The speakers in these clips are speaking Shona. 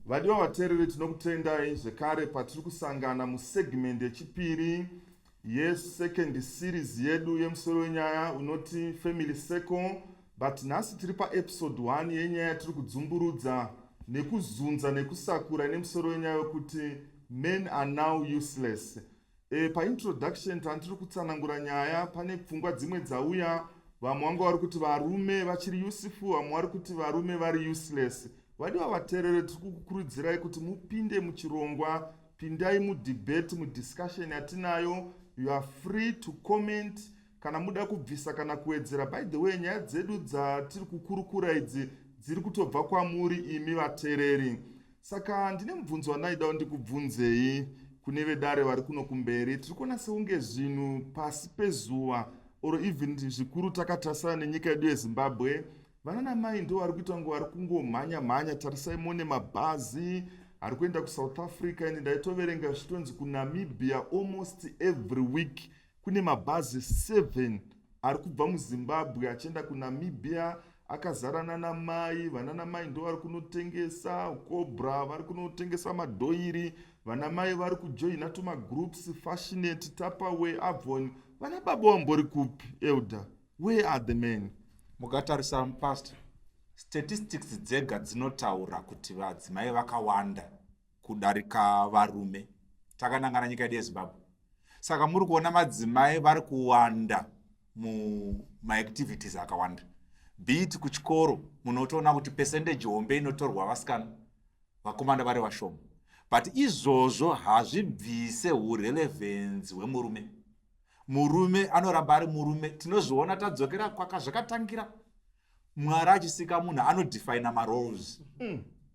Vadiwa vateereri tinokutendai zvekare patiri kusangana musegment yechipiri second series yedu yemusoro wenyaya unoti family circle, but nhasi tiri paepisode 1 yenyaya yatiri kudzumburudza nekuzunza nekusakura nemusoro wenyaya wekuti men are now useless. Paintroduction tandiri kutsanangura nyaya pane pfungwa dzimwe dzauya, vamwe vanga vari kuti varume vachiri useful, vamwe vari kuti varume vari useless. Vadiwa vateereri tiri kukurudzirai kuti mupinde muchirongwa, pindai mudebate, mudiscussion yatinayo. You are free to comment kana muda kubvisa kana kuwedzera. By the way, nyaya dzedu dzatiri kukurukura idzi dziri kutobva kwamuri imi vateereri. Saka ndine mubvunzo wandaidawo ndikubvunzei kune vedare vari kuno kumberi. Tiri kuona seunge zvinhu pasi pezuva or even zvikuru takatasana nenyika yedu yeZimbabwe, vananamai ndo vari kuita ngo vari kungomhanya-mhanya. Tarisai mone mabhazi ari kuenda kuSouth Africa, ende ndaitoverenga zvitonzi kuNamibia almost every week kune mabhazi 7 ari kubva muZimbabwe achienda kuNamibia akazarana namai. Vananamai ndo vari kunotengesa cobra, vari kunotengesa madhoiri, vanamai vari kujoina tumagroups Fashionate, Tupperware, Avon. Vana baba wambori kupi elder? Where are the men? Mukatarisa pastor, statistics dzega dzinotaura kuti vadzimai vakawanda kudarika varume takanangana nyika yedu yeZimbabwe. Saka muri kuona madzimai vari kuwanda mumaactivities akawanda. Beat kuchikoro munotoona kuti percentage hombe inotorwa vasikana, vakomana vari vashoma. But izvozvo hazvibvise urelevance hwemurume. Murume anoramba ari murume. Tinozviona tadzokera kwakazvakatangira. Mwari achisika munhu anodefine maroles.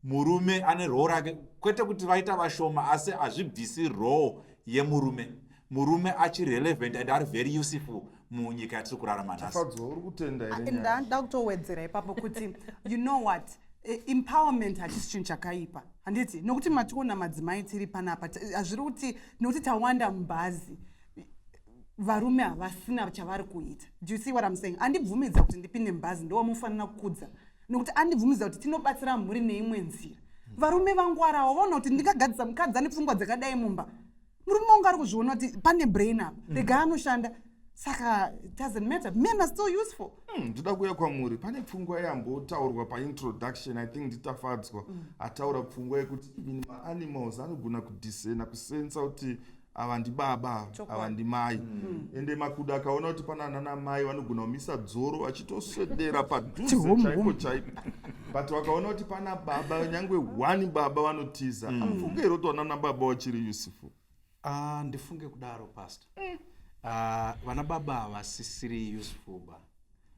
Murume ane role rake, kwete kuti vaita vashoma, asi hazvibvisi role yemurume. Murume achirelevant and ari very useful munyika yatiri kurarama nhasi. Uri kutenda ere? Ndauda kutowedzera ipapo kuti you know what, empowerment hachisi chinhu chakaipa. Handiti nokuti mationa madzimai tiri panapa hazviri kuti nokuti tawanda mubhazi varume havasina chavari kuita. Do you see what I'm saying? Andibvumidza kuti ndipinde mubhazi ndo wamufanira kukudza, nokuti andibvumidza kuti tinobatsira mhuri neimwe nzira. Varume vangwara waona kuti ndingagadzisa mukadzi ane pfungwa dzakadai mumba, murume wangu ari kuzviona kuti pane brain apa, rega anoshanda. Saka it doesn't matter, men are still useful. Ndida kuya kwamuri, pane pfungwa yambotaurwa paintroduction, I think nditafadzwa. Ataura pfungwa yekuti even animals anogona kudisena kusensa kuti ava ndi baba, ava ndi mai. Ende makuda akaona kuti pana nanamai vanogona kumisa dzoro achitoswedera padhuze chaipo chaipo. But wakaona kuti pana baba, nyangwe one baba vanotiza. Amfunge kuti wana baba wachiri useful. Ndifunge kudaro pastor. Vana baba havasisiri useful ba.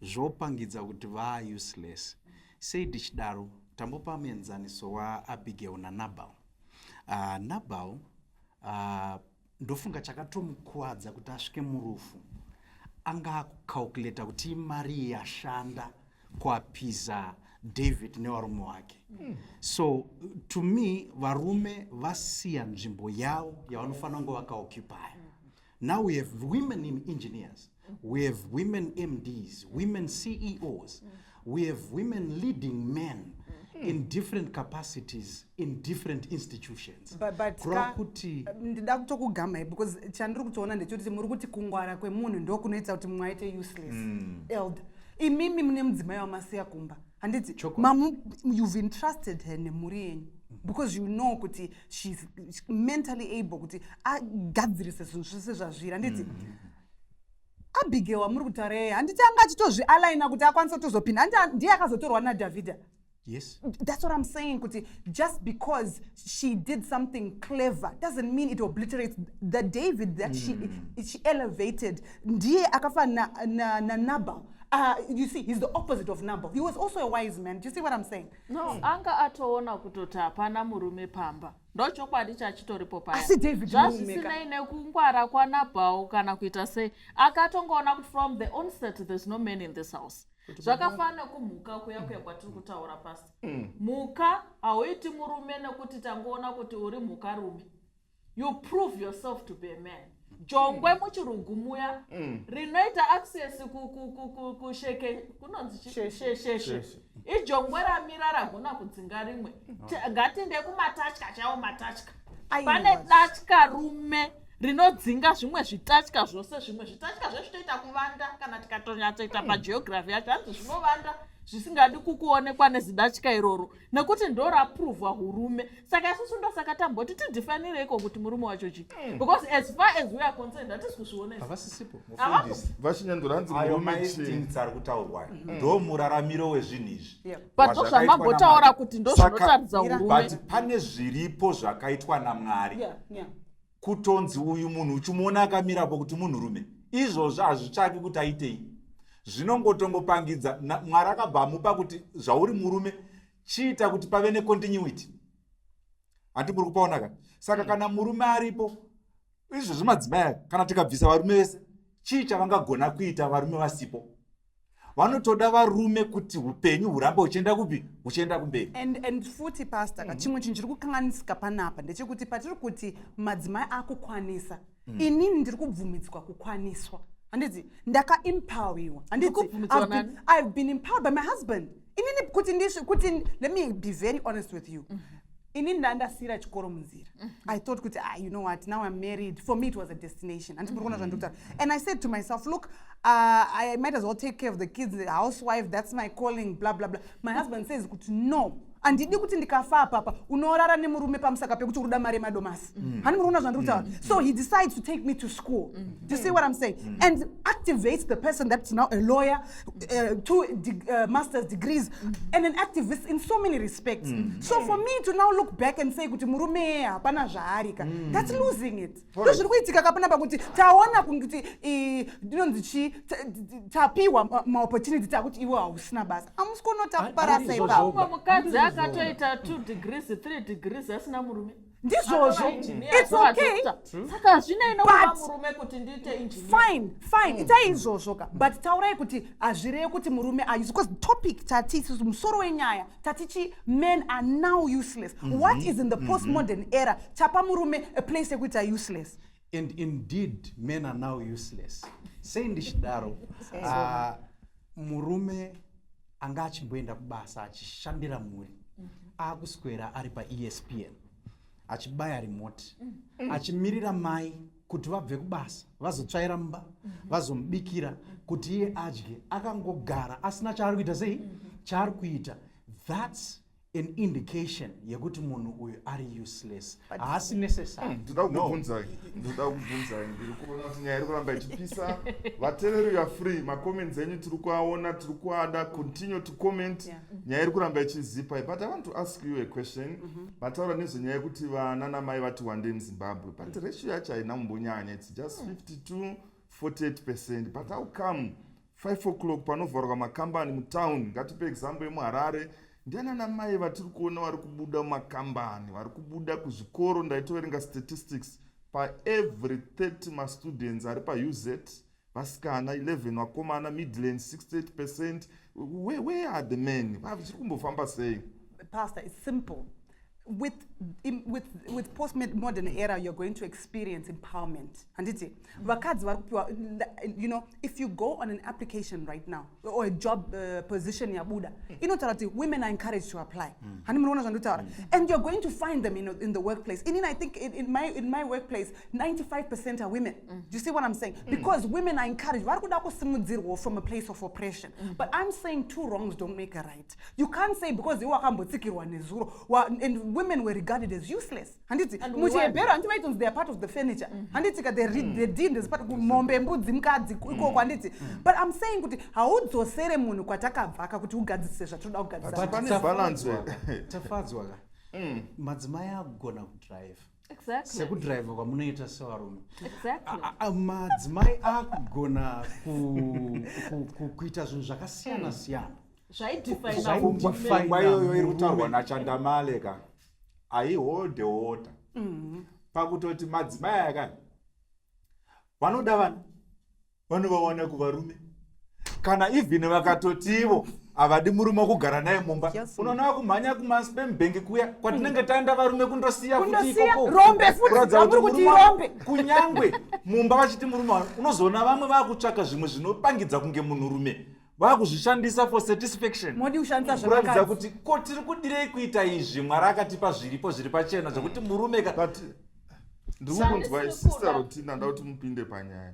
Zvopangidza kuti va useless. Sei ndichidaro tambopa muenzaniso waAbigail naNabal. Nabal ndofunga chakatomukuwadza kuti asvike murufu. Anga akucalculate kuti mari yashanda kuapiza David nevarume wake. So to me varume vasiya nzvimbo yavo yavanofanira kunge vakaoccupy. Now we have women engineers, we have women MDs, women CEOs, we have women leading men in different capacities in different institutions. But ndida kutokugama because chandiri kutoona ndechoti muri kuti kungwara kwemunhu ndo kunoita kuti mwaite useless. Elder, imimi mune mudzimai wamasiya kumba. Handiti mamu, you've entrusted her nemhuri yenyu because you know kuti she's mentally able kuti agadzirise zvinhu zvese zvazviri. Handiti Abigail wamuri kutaura handiti anga achitozvialaina kuti akwanise kutozopinda. Ndiye akazotorwa naDhavhidha. Yes. That's what I'm saying, kuti just because she did something clever doesn't mean it obliterates the David that she elevated. Ndiye akafa na Nabal. You see, he's the opposite of Nabal. He was also a wise man. Do you see what I'm saying? No, anga atoona kutoti hapana murume pamba. Ndochokwadi chachitoripo paya. Asi David zvasisina nekungwara kwaNabal kana kuita sei. Akatongoona kuti from the onset there's no man in this house. Zvakafana kumhuka kuya kwatiri kutaura pasi. Mhuka hauiti murume nekuti tangoona kuti uri mhuka rume. You prove yourself to be a man. jongwe muchirungu muya rinoita access kusheke kunonzi sheshe ijongwe ramira ragona kudzinga rimwe ngatinde kumatatya chavo matatya pane tatya rume rinodzinga zvimwe zvitatya zvose zvimwe zvitatya zvezvitoita kuvanda kana tikatonyatsoita pageography yacho hanzi zvinovanda zvisingadi kukuonekwa nezidatya iroro nekuti ndo raprovwa hurume saka isusu ndosaka tamboti tidifanireiko kuti murume wacho chi because as far as we are concerned hatisi kuzvionesa havasisipo vashinyandoranzi ayo mainstincts ari kutaurwayo ndo muraramiro wezvinhu izvi but zvamambotaura kuti ndo zvinotaridza hurume but pane zviripo zvakaitwa naMwari kutonzi uyu munhu uchimuona akamirapo kuti munhurume izvozvo hazvitsvaki kuti aitei zvinongotongopangidza Mwari akabva amupa kuti zvauri murume chiita kuti pave necontinuity handi muri kupaonaka saka kana murume aripo izvozvo madzimai kana tikabvisa varume vese chii chavangagona kuita varume vasipo vanotoda varume kuti upenyu hurambe huchienda kupi huchienda kumberi and futi pastor chimwe chinhu chiri kukanganisika panapa ndechekuti patiri kuti madzimai akukwanisa inini ndiri kubvumidzwa kukwaniswa handiti ndakaempoweriwa handiti I've been empowered by my husband inini kuti let me be very honest with you inini ndandasira chikoro munzira I thought kuti you know what, now I'm married, for me it was a destination and I said to myself, look, I might as well take care of the kids, the housewife, that's my calling, blah blah blah. My husband says kuti no, andidi kuti ndikafa papa unorara nemurume pamusaka pekuti uruda mari madomasi hani murona zvandikutaura so he decides to take me to school. Do you see what I'm saying? And activates the person that's now a lawyer, 2 master's degrees, and an activist in so many respects. So for me to now look back and say kuti murume hapana zvaarika, that's losing it. Ndo zviri kuitika kapana pakuti taona kuti ndinonzi chi tapiwa maopportunity takuti iwe hausina basa amusikonota kuparasa ipapo mukadzi akatoita 2 degrees 3 degrees asina murume ndizvozvo it's okay saka zvinaina kuva murume kuti ndiite engineer fine itai izvozvo ka but taurai kuti hazvirevi kuti murume ayusi because topic tatisi musoro wenyaya tatichi men are now useless. What is in the postmodern era chapa murume a place yekuita useless? And indeed men are now useless. Sei ndichidaro murume anga achimboenda kubasa achishandira mhuri akuswera ari paESPN achibaya remote achimirira mai kuti vabve kubasa vazotsvaira mumba vazomubikira kuti iye adye akangogara asina chaari kuita sei chaari kuita. That's an indication yekuti munhu uyu ari useless haasi necessary. Ndoda kubvunzai ndiri kuona kuti nyaya iri kuramba ichipisa. Vateereri are free, macomments enyu tiri kuaona, tiri kuada, continue to comment. Nyaya iri kuramba ichizipa. But I want to ask you a question. Vataura nezvenyaya yekuti vananamai vati wandei muZimbabwe, but ratio yacho haina kumbonyanya, it's just 52-48%. But how come 5 o'clock panovharwa makambani mutown, ngatipe example yemuHarare, ndianana mai vatiri kuona vari kubuda mumakambani, vari kubuda kuzvikoro. Ndaitoverenga statistics, paevery 30 mastudents ari paUZ vasikana 11 vakomana, Midlands 68%. Where are the men? Zviri kumbofamba sei? Pastor, it's simple. With postmodern era, you're going to experience empowerment. Handiti, you know, if you go on an application right now or a job position yabuda, you know, women are encouraged to apply. And you're going to find them in the workplace. And I think in my workplace, 95% are women. Do you see what I'm saying? Because women are encouraged from a place of oppression. But I'm saying 2 wrongs don't make a right. You can't say because you are and women were regarded as useless. And they are part of the furniture. And they did this part. But I'm saying how do ceremony madzimai agona kudrive. Exactly. Sekudrive kwamunoita sevarume. Exactly. Madzimai akugona kuita zvinhu zvakasiyana siyana. Pfungwa iyoyo iri kutaurwa naChandamaleka aiholde order pakutoti madzimai aka vanoda vana vanovaona kuvarume kana even vakatotivo avadi murume wokugara naye mumba. Yes. Unoona kumhanya kumaspam bank kuya kwatinenge taenda varume kundosiya futi Kundosiya, ikoko. rombe futi, Kuratidza amuri kuti kuti murume rombe. kunyangwe mumba vachiti murume unozoona vamwe vakutsvaka zvimwe zvinopangidza kunge munhurume vakuzvishandisa for satisfaction. Modi ushandisa kuratidza zvakadzi. kuti ko tiri kudirei kuita izvi Mwari akatipa zviripo zviri pachena zvokuti murume but ndikukunzwa sister Rotina nda kuti mupinde panyaya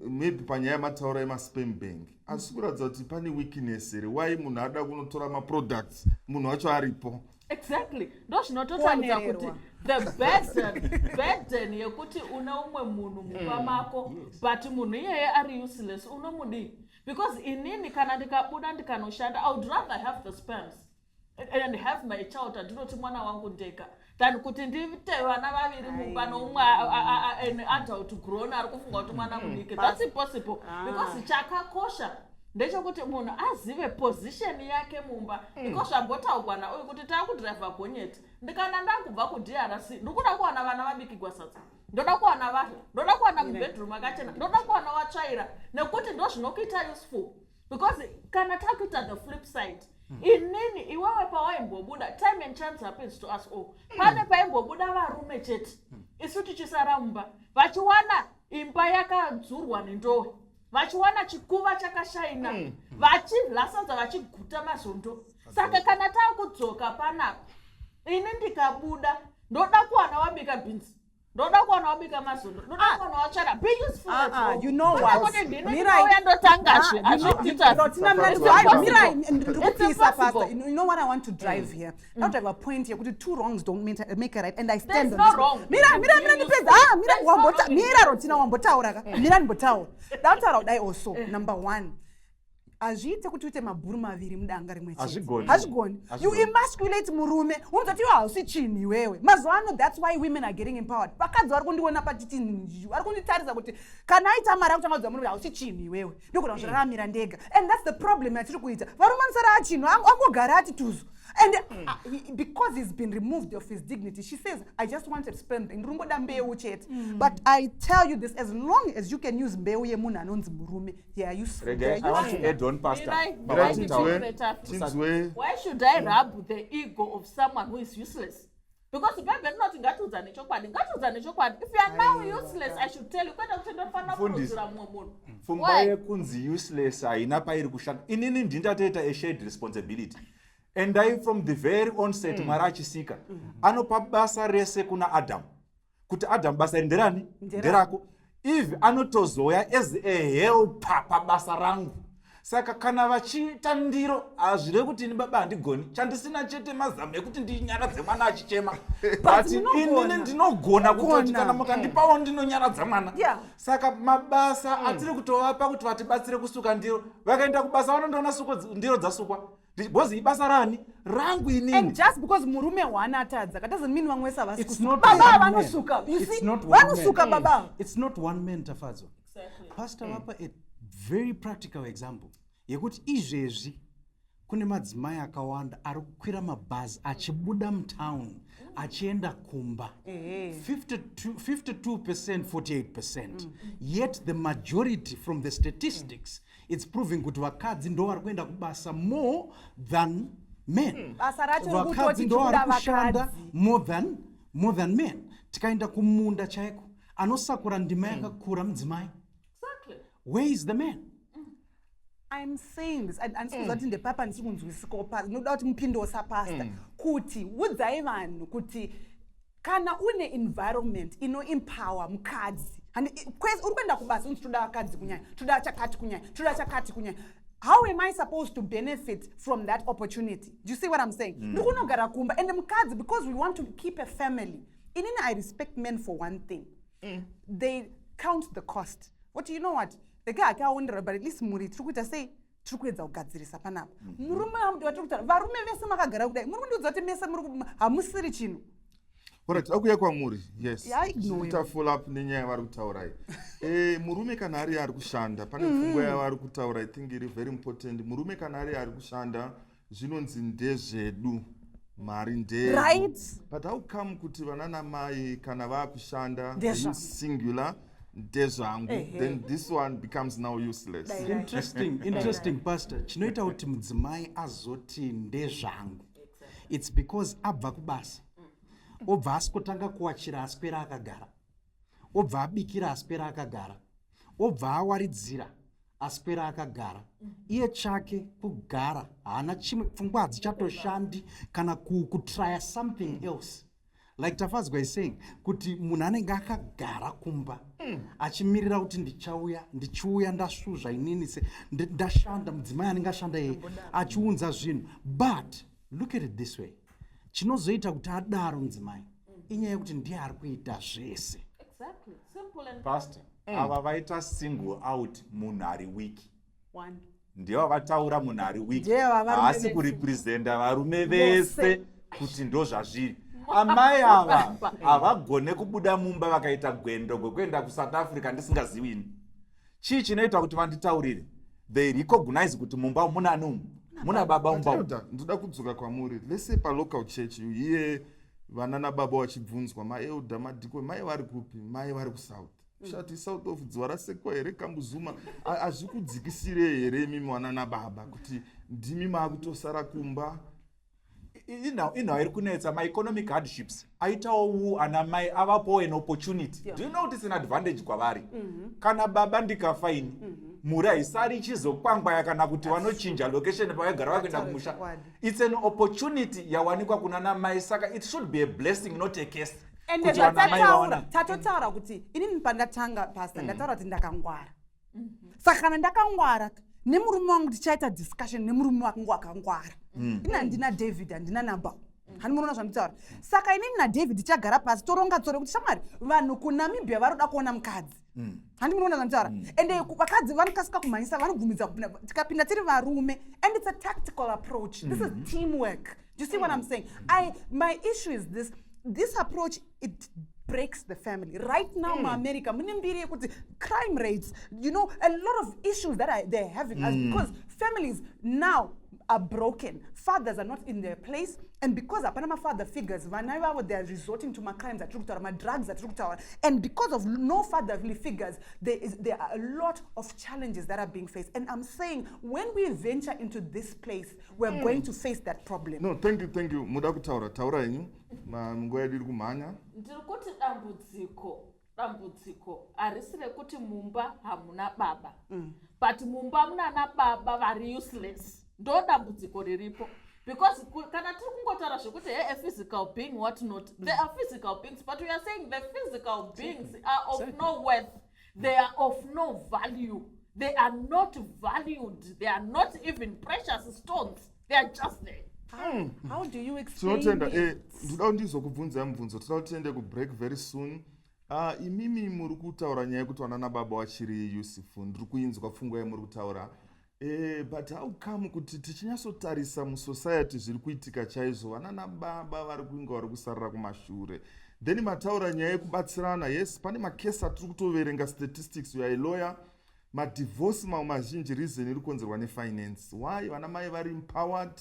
maybe panyaya mataura emaspam bank asi kuratidza kuti pane weakness here why munhu ada kunotora maproducts munhu wacho aripo. Exactly. Ndozvinototaridza kuti the burden yekuti une umwe munhu mumba mako but munhu iyeye ari useless unomudii. Because inini kana ndikabuda ndikanoshanda I would rather have the spams and have my child andinoti mwana wangu ndega than kuti ndite vana vaviri mumba noumwe an adult grown ari kufunga kuti mwana mudiki. That's impossible. Because chakakosha ndechekuti munhu azive position yake mumba. Because zvambotaurwa nauyu kuti taakudhiraivha gonyeti ndikana ndakubva kuDRC ndikuda kuwana vana vabikigwa sadza ndoda kuwana vanhu ndoda kuwana mubedroom akachena ndoda kuwana watsvaira nekuti ndozvinokuita useful. Because kana takuita the flip side inini iwewe pawaimbobuda time and chance happens to us all. Pane paimbobuda varume chete isu tichisara mumba vachiwana imba yakadzurwa nendowe vachiwana chikuva chakashaina vachivlasadza vachiguta mazondo. Saka kana taakudzoka panapa ini ndikabuda ndoda kuwana wabika beans ndoda kuwana wabika mazondo ndoda kuwana watsvara be useful. You know what? Mirai ndotangazve You know what I want to drive here? I want to have a point here. Two wrongs don't make a right, and I stand There's on no this. wrong. Mira, Rotina wambotaura. Mira nbotaura. That's what I also. Number one. Azviite kuti uite mabhuru maviri mudanga rimwe chete. Hazvigoni. You emasculate murume. Unzati iwe hausi chinhu iwewe. Mazuva ano that's why women are getting empowered. Vakadzi vari kundiona pachiti vari kunditarisa kuti kana aita mari akutanga kuudza murume hausi chinhu iwewe. Ndogona kuzviraramira ndega. And that's the problem yatiri kuita. Varume anosara achinhu angogara ati tuzu. And because he's been removed of his dignity, she says, I just wanted spam. But I tell you this, as long as you can use mbeu ye munhu anonzi murume, they are useful. I want to add on, Pastor. Why should I rub the ego of someone who is useless? Because if I'm not ngatiudza nechokwadi. If you are now useless, I should tell you kwenda kuti ndofana kurudzira mumwe munhu. Pfungwa yekunzi useless haina pairi kushanda. Inini ndindateta a shared responsibility. And I from the very onset Mwari achisika anopa basa rese kuna Adam. Kuti Adam basa nderani? Nderako. Eve anotozoya as a helper pabasa rangu. Saka kana vachiita ndiro azvire kuti ni baba handigoni chandisina chete mazame ekuti ndinyaradze mwana achichema but inini ndinogona kutoti kana mukandipawo ndinonyaradza mwana. Saka mabasa atiri kutovapa kuti vatibatsire kusuka ndiro vakaenda kubasa vanondoona ndiro dzasukwa because ibasa rani rangu inini. And just because murume wanatadza that doesn't mean vamwe savasi It's not baba one vanosuka. You It's see, not one vanosuka man. baba. It's not one man, Tafadzo. Exactly. Pastor Wapa, a very practical example. Yekuti izvezvi kune madzimai akawanda ari kukwira mabhazi achibuda mutown achienda kumba 52% 48%. Yet the majority from the statistics it's proving kuti vakadzi ndo vari kuenda kubasa more than men. Vakadzi ndo vari kushanda more than men. Tikaenda kumunda chaiko anosakura ndima yakakura mudzimai. Exactly. Where is the man? I'm saying this, and ndizoti ndepapa ndisikunzwisiko pasi noda kuti mupindosa pastor kuti udzai vanhu kuti kana une environment inoempower mukadzi uri kuenda kubasa unzi toda vakadzi kunyanya toda chakati kunyanya. How am I supposed to benefit from that opportunity? Do you see what I'm saying? Ndikunogara kumba and mukadzi because we want to keep a family. Inini I respect men for one thing. They count the cost. What do you know what? The guy akaondera but at least muri tiri kuita sei tiri kuedza kugadzirisa panapa. Murume vatiri kutaura varume vese makagara kudai muri kundiudza kuti mese hamusiri chinhu. Alright, akuya kwamuri. Yes. Ita follow up nenyaya yavari kutaura iyi. Murume kana ari kushanda pane pfungwa yavari kutaura I think iri very important. Murume kana ari kushanda zvinonzi ndezvedu. Mari ndedu. Right. But how come kuti vana namai kana vakushanda singular ndezvangu, then this one becomes now useless. Interesting pastor. Chinoita kuti mudzimai azoti ndezvangu. It's because abva kubasa. Obva asikotanga kuwachira aswera akagara. Obva abikira aswera akagara. Obva awaridzira aswera akagara. Iye chake kugara haana chimwe, pfungwa hadzichatoshandii kana kutrya something else. Like Tafazwa is saying, kuti munhu anenge akagara kumba achimirira kuti ndichiuya ndasvuzva inini ndashanda, mudzimai anenge ashanda yeye achiunza zvinhu. But look at it this way, chinozoita kuti adaro mudzimai inyaya yekuti ndiye ari kuita zvese. Exactly. Simple and Pastor, ava vaita single out munhu ari wiki. One. Ndivo vataura munhu ari wiki. Ndiye varume Haasi vese. kurepresenta varume vese kuti ndo zvazviri. Amai ava havagone kubuda mumba vakaita gwendo kwekuenda kuSouth Africa ndisingaziwini. Chii chinoita kuti vanditaurire? They recognize kuti mumba muna numu, muna baba mumba. Ndoda kudzoka kwamuri. Let's say pa local church iye vana nababa vachibvunzwa maelda madhiko mai vari kupi? Mai vari kuSouth. Shati South of Dzwara sekwa here Kambuzuma azvikudzikisire here mimi vana nababa kuti ndimi maakutosara kumba. Ino iri kunetsa ma-economic hardships aitawo ana mai avapo an opportunity. Do you know what is an advantage kwavari? Kana baba ndikafaini mhuri haisari ichizokwangwaya kana kuti vanochinja location pavagara vakuenda kumusha. It's an opportunity yawanikwa kunana mai, saka it should be a blessing, not a curse. And tatotaura kuti inini pandatanga pastor ndataura kuti ndakangwara. Saka kana ndakangwara nemurume wangu tichaita discussion nemurume wangu akangwara. Ina ndina David andina Nabal. Hanimuona zvanditaura. Saka inini naDavid tichagara pasi toronga tsore kuti shamwari vanhu kuNamibia varoda kuona mukadzi. Handimuona zvanditaura. Ende vakadzi vanokasika kumhanyisa vanobvumidza kupinda tikapinda tiri varume, and it's a tactical approach. This is teamwork. Do you see what I'm saying? My issue is this approach, it breaks the family. Right now, in America, crime rates, a lot of issues that they're having because families now are broken. Fathers are not in their place, and because Panama father figures, whenever they are resorting to my crimes, my drugs, and because of no fatherly figures, there are a lot of challenges that are being faced. And I'm saying, when we venture into this place, we're going to face that problem. No, thank you. Muda kutaura yenyu. Munguva yedu iri kumhanya. Ndiri kuti dambudziko harisire kuti mumba hamuna baba, but mumba munana baba vari useless. Ndo dambudziko riripo, because kana tiri kungotaura zvekuti a physical being what not, they are physical beings, but we are saying the physical beings are of no worth, they are of no value, they are not valued, they are not even precious stones, they are just there. How do you explain it? Ndoda ndizokubvunza mubvunzo, toda kuti tiende kubreak very soon. Imimi muri kutaura nyaya yekuti vana nababa vachiri useful, ndiri kuinzwa pfungwa yemuri kutaura. But how come kuti tichinyatsotarisa musociety zviri kuitika chaizvo, vana nababa vari kuinga vari kusarira kumashure. Then mataura nyaya yekubatsirana. Yes, pane makesi atiri kutoverenga statistics. You are a lawyer. Madivorce mamwe mazhinji reason iri kukonzerwa nefinance. Why? Vana mai vari empowered.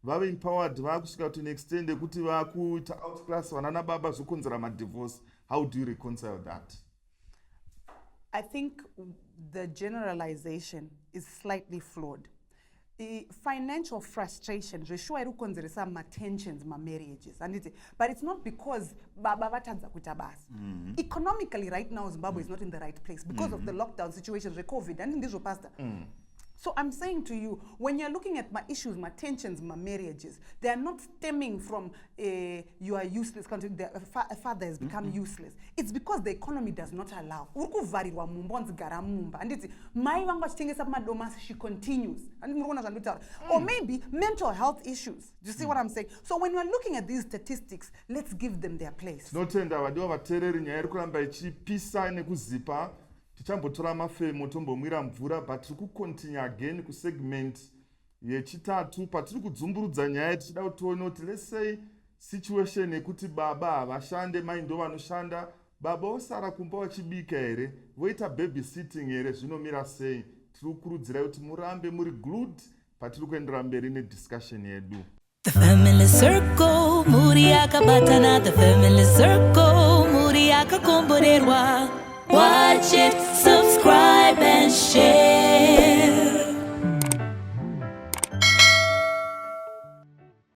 Vave empowered, vakusvika to an extent yekuti vakuita outclass vana nababa zvokonzera madivorce. How do you reconcile that? I think the generalization is slightly flawed. Financial frustration, zveshuwa iri kukonzeresa tensions marriages, but it's not because baba vatadza kuita basa. Economically right now Zimbabwe is not in the right place because of the lockdown situations with COVID, and ndizvo pastor. So I'm saying to you, when you're looking at my issues, my tensions, my marriages, they are not stemming from you are useless, a father has become useless. It's because the economy does not allow. And it's my she continues. Or maybe mental health issues. Do you see what I'm saying? So when we're looking at these statistics, let's give them their place. Tichambotora mafemo tombomwira mvura, but tiri kucontinue again kusegment yechitatu patiri kudzumburudza nyaya tichida kuti tione kuti let's say situation yekuti baba havashande, mai ndo vanoshanda, baba osara kumba vachibika here, voita babysitting here, zvinomira sei? Tiri kukurudzirai kuti murambe muri glued patiri kuendera mberi nediscussion yedu. The family circle, muri akabatana, the family circle, muri akakomborerwa. Why? watch it.